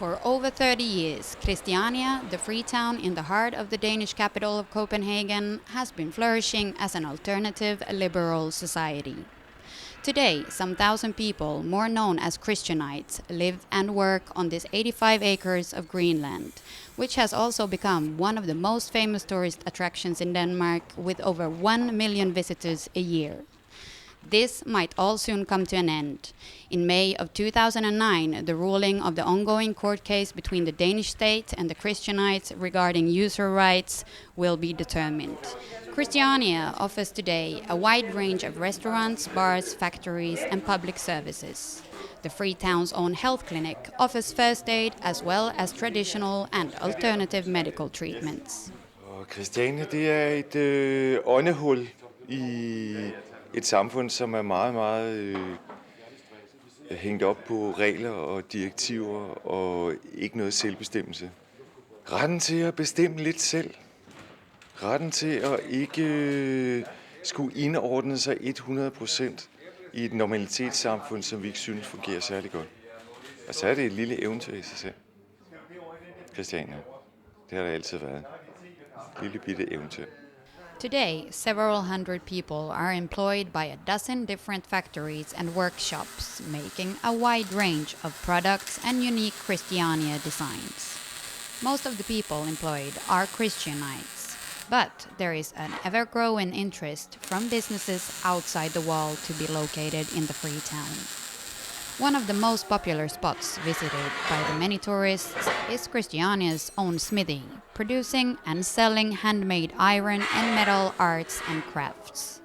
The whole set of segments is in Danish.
For over 30 years, Christiania, the free town in the heart of the Danish capital of Copenhagen, has been flourishing as an alternative liberal society. Today, some thousand people, more known as Christianites, live and work on this 85 acres of Greenland, which has also become one of the most famous tourist attractions in Denmark, with over 1 million visitors a year. This might all soon come to an end. In May of 2009, the ruling of the ongoing court case between the Danish state and the Christianites regarding user rights will be determined. Christiania offers today a wide range of restaurants, bars, factories and public services. The free town's own health clinic offers first aid as well as traditional and alternative medical treatments. Christiania, det er et åndehul i et samfund, som er meget hængt op på regler og direktiver og ikke noget selvbestemmelse. Retten til at bestemme lidt selv. Retten til at ikke skulle indordne sig 100% i et normalitetssamfund, som vi ikke synes fungerer særlig godt. Og så er det et lille eventyr i sig selv. Christiania, det har der altid været. Lille bitte eventyr. Today, several hundred people are employed by a dozen different factories and workshops, making a wide range of products and unique Christiania designs. Most of the people employed are Christianites, but there is an ever-growing interest from businesses outside the wall to be located in the free town. One of the most popular spots visited by the many tourists is Christiania's own smithy, producing and selling handmade iron and metal arts and crafts.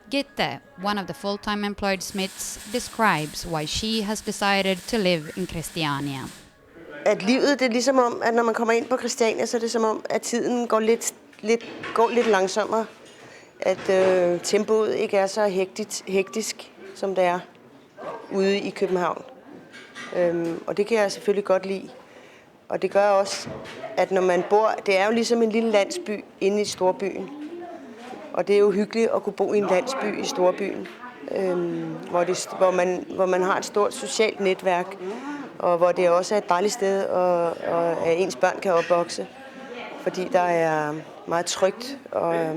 Gitte, one of the full-time employed smiths, describes why she has decided to live in Christiania. At livet, det er ligesom om, at når man kommer ind på Christiania, så er det som om, at tiden går lidt langsommere. At tempoet ikke er så hektisk, som det er ude i København. Og det kan jeg selvfølgelig godt lide. Og det gør også, at når man bor, det er jo ligesom en lille landsby inde i storbyen. Og det er jo hyggeligt at kunne bo i en landsby i storbyen, hvor man har et stort socialt netværk, og hvor det også er et dejligt sted, at ens børn kan opvokse. Fordi der er meget trygt, og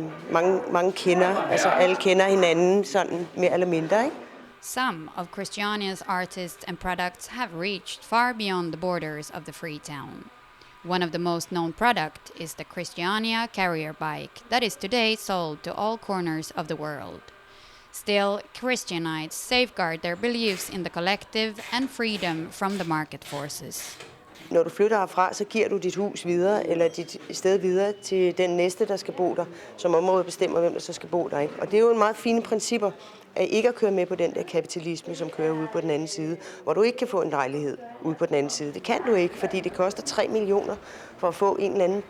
mange kender, altså alle kender hinanden sådan mere eller mindre, ikke? Some of Christiania's artists and products have reached far beyond the borders of the free town. One of the most known product is the Christiania carrier bike that is today sold to all corners of the world. Still, Christianites safeguard their beliefs in the collective and freedom from the market forces. Når du flytter herfra, så giver du dit hus videre, eller dit sted videre til den næste, der skal bo der, som området bestemmer, hvem der så skal bo der, ikke? Og det er jo en meget fine principper, at ikke at køre med på den der kapitalisme, som kører ude på den anden side, hvor du ikke kan få en lejlighed ude på den anden side. Det kan du ikke, fordi det koster 3 millioner for at få en eller anden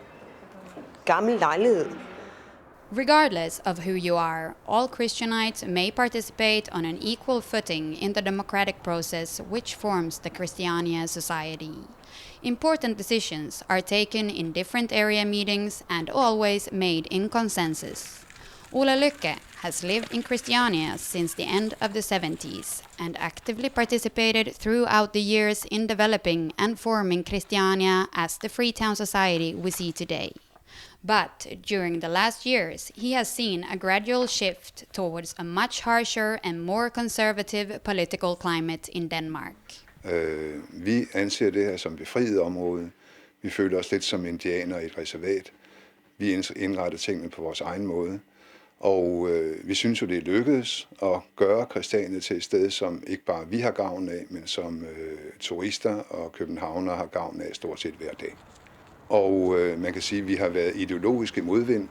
gammel lejlighed. Regardless of who you are, all Christianites may participate on an equal footing in the democratic process which forms the Christiania society. Important decisions are taken in different area meetings and always made in consensus. Ole Lykke has lived in Christiania since the end of the 70s and actively participated throughout the years in developing and forming Christiania as the free town society we see today. But during the last years, he has seen a gradual shift towards a much harsher and more conservative political climate in Denmark. Vi anser det her som befriet område. Vi føler os lidt som indianer i et reservat. Vi indretter tingene på vores egen måde. Og vi synes jo, det er lykkedes at gøre Christiania til et sted, som ikke bare vi har gavn af, men som turister og københavnere har gavn af stort set hver dag. Og man kan sige, at vi har været ideologiske modvind.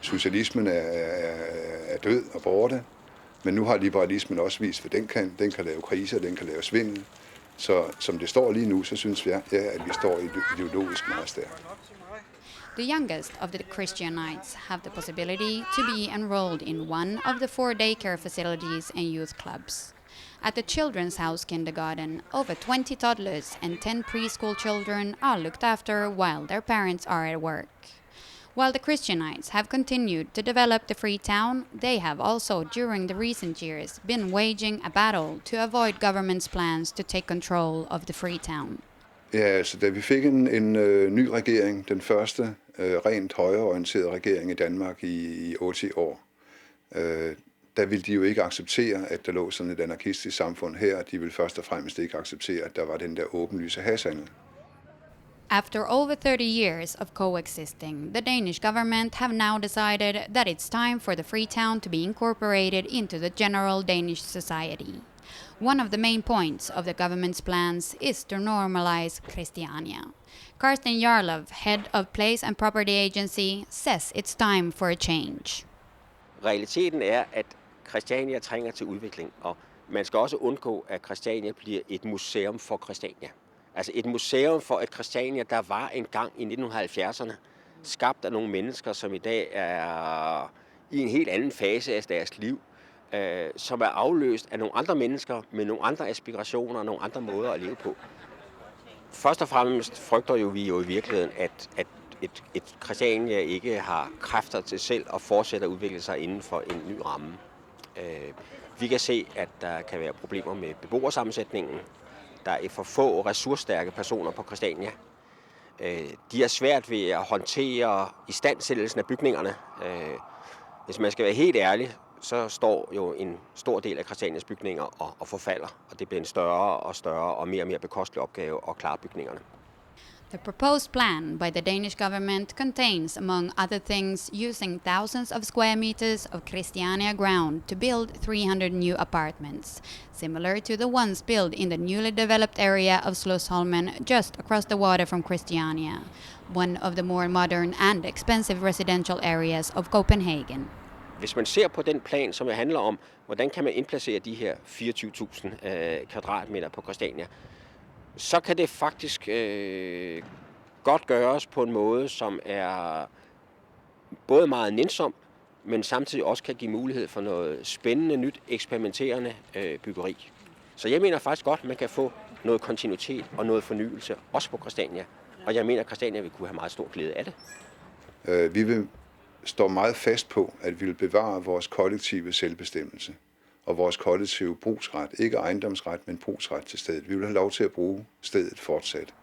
Socialismen er død og borte, men nu har liberalismen også vist, at den kan lave kriser, den kan lave svindel. Så som det står lige nu, så synes vi, at vi står ideologisk meget stærkt. The youngest of the Christianites have the possibility to be enrolled in one of the 4 daycare facilities and youth clubs. At the Children's House Kindergarten, over 20 toddlers and 10 preschool children are looked after while their parents are at work. While the Christianites have continued to develop the free town, they have also, during the recent years, been waging a battle to avoid government's plans to take control of the free town. Ja, altså da vi fik en ny regering, den første rent højreorienterede regering i Danmark i 80 år, der ville de jo ikke acceptere, at der lå sådan et anarkistisk samfund her. De ville først og fremmest ikke acceptere, at der var den der åbenlyse hashhandel. After over 30 years of coexisting, the Danish government have now decided that it's time for the freetown to be incorporated into the general Danish society. One of the main points of the government's plans is to normalize Christiania. Karsten Jarlov, head of Place and Property Agency, says it's time for a change. Realiteten er, at Christiania trænger til udvikling, og man skal også undgå, at Christiania bliver et museum for Christiania. Altså et museum for et Christiania, der var engang i 1970'erne, skabt af nogle mennesker, som i dag er i en helt anden fase af deres liv, som er afløst af nogle andre mennesker med nogle andre aspirationer og nogle andre måder at leve på. Først og fremmest frygter vi jo i virkeligheden, at et Christiania ikke har kræfter til selv at fortsætte at udvikle sig inden for en ny ramme. Vi kan se, at der kan være problemer med beboersammensætningen. Der er for få ressourcestærke personer på Christiania. De er svært ved at håndtere istandsættelsen af bygningerne. Hvis man skal være helt ærlig, så står jo en stor del af Christianias bygninger og forfalder, og det bliver en større og større og mere bekostelig opgave at klare bygningerne. The proposed plan by the Danish government contains, among other things, using thousands of square meters of Christiania ground to build 300 new apartments, similar to the ones built in the newly developed area of Slottsholmen just across the water from Christiania, one of the more modern and expensive residential areas of Copenhagen. Hvis man ser på den plan, som handler om, hvordan kan man indplacere de her 24.000 kvadratmeter på Christiania, så kan det faktisk godt gøres på en måde, som er både meget nænsom, men samtidig også kan give mulighed for noget spændende, nyt, eksperimenterende byggeri. Så jeg mener faktisk godt, at man kan få noget kontinuitet og noget fornyelse, også på Christiania. Og jeg mener, at Christiania vil kunne have meget stor glæde af det. Vi vil stå meget fast på, at vi vil bevare vores kollektive selvbestemmelse og vores kollektive brugsret. Ikke ejendomsret, men brugsret til stedet. Vi vil have lov til at bruge stedet fortsat.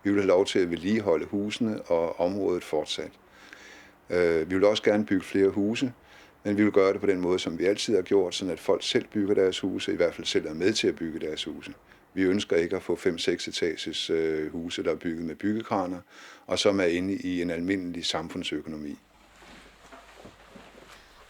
Vi vil have lov til at vedligeholde husene og området fortsat. Vi vil også gerne bygge flere huse, men vi vil gøre det på den måde, som vi altid har gjort, sådan at folk selv bygger deres huse, i hvert fald selv er med til at bygge deres huse. Vi ønsker ikke at få 5-6 etages huse, der er bygget med byggekraner, og som er inde i en almindelig samfundsøkonomi.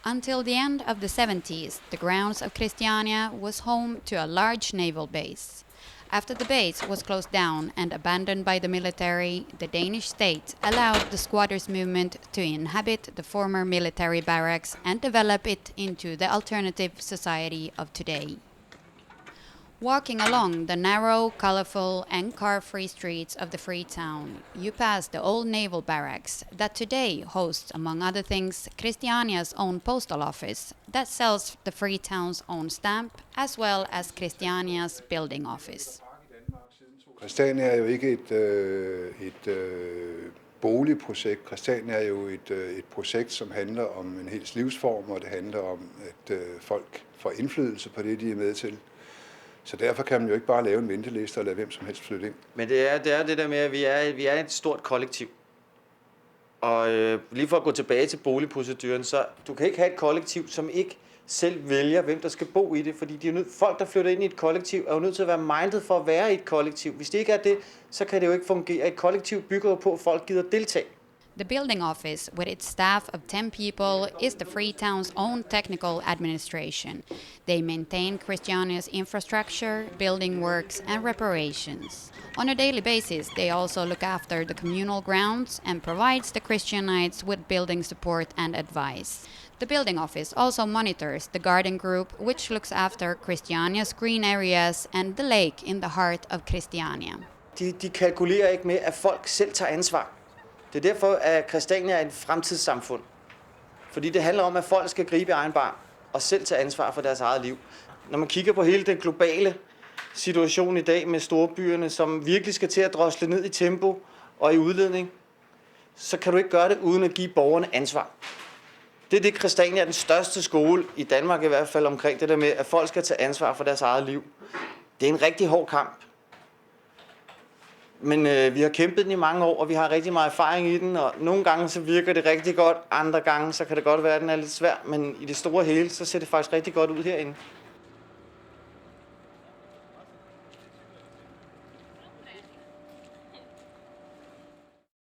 Until the end of the 70s, the grounds of Christiania was home to a large naval base. After the base was closed down and abandoned by the military, the Danish state allowed the squatters movement to inhabit the former military barracks and develop it into the alternative society of today. Walking along the narrow, colorful and car-free streets of the Freetown, you pass the old naval barracks that today hosts, among other things, Christiania's own postal office that sells the Freetown's own stamp, as well as Christiania's building office. Christiania er jo ikke et boligprojekt. Christiania er jo et projekt, som handler om en hel livsform, og det handler om, at folk får indflydelse på det, de er med til. Så derfor kan man jo ikke bare lave en venteliste og lade hvem som helst flytte ind. Men det er det der med, at vi er et stort kollektiv. Og lige for at gå tilbage til boligproceduren, så du kan ikke have et kollektiv, som ikke selv vælger, hvem der skal bo i det. Fordi folk, der flytter ind i et kollektiv, er jo nødt til at være minded for at være i et kollektiv. Hvis det ikke er det, så kan det jo ikke fungere. Et kollektiv bygger jo på, at folk gider deltage. The building office, with its staff of 10 people, is the Freetown's own technical administration. They maintain Christiania's infrastructure, building works and reparations. On a daily basis, they also look after the communal grounds and provides the Christianites with building support and advice. The building office also monitors the garden group, which looks after Christiania's green areas and the lake in the heart of Christiania. De kalkulerer ikke med, at folk selv tager ansvar. Det er derfor, at Christiania er et fremtidssamfund. Fordi det handler om, at folk skal gribe egen barn og selv tage ansvar for deres eget liv. Når man kigger på hele den globale situation i dag med storbyerne, som virkelig skal til at drosle ned i tempo og i udledning, så kan du ikke gøre det uden at give borgerne ansvar. Det er det, Christiania er den største skole i Danmark i hvert fald omkring det der med, at folk skal tage ansvar for deres eget liv. Det er en rigtig hård kamp. Men vi har kæmpet den i mange år, og vi har rigtig meget erfaring i den, og nogle gange så virker det rigtig godt, andre gange så kan det godt være, at den er lidt svær, men i det store hele, så ser det faktisk rigtig godt ud herinde.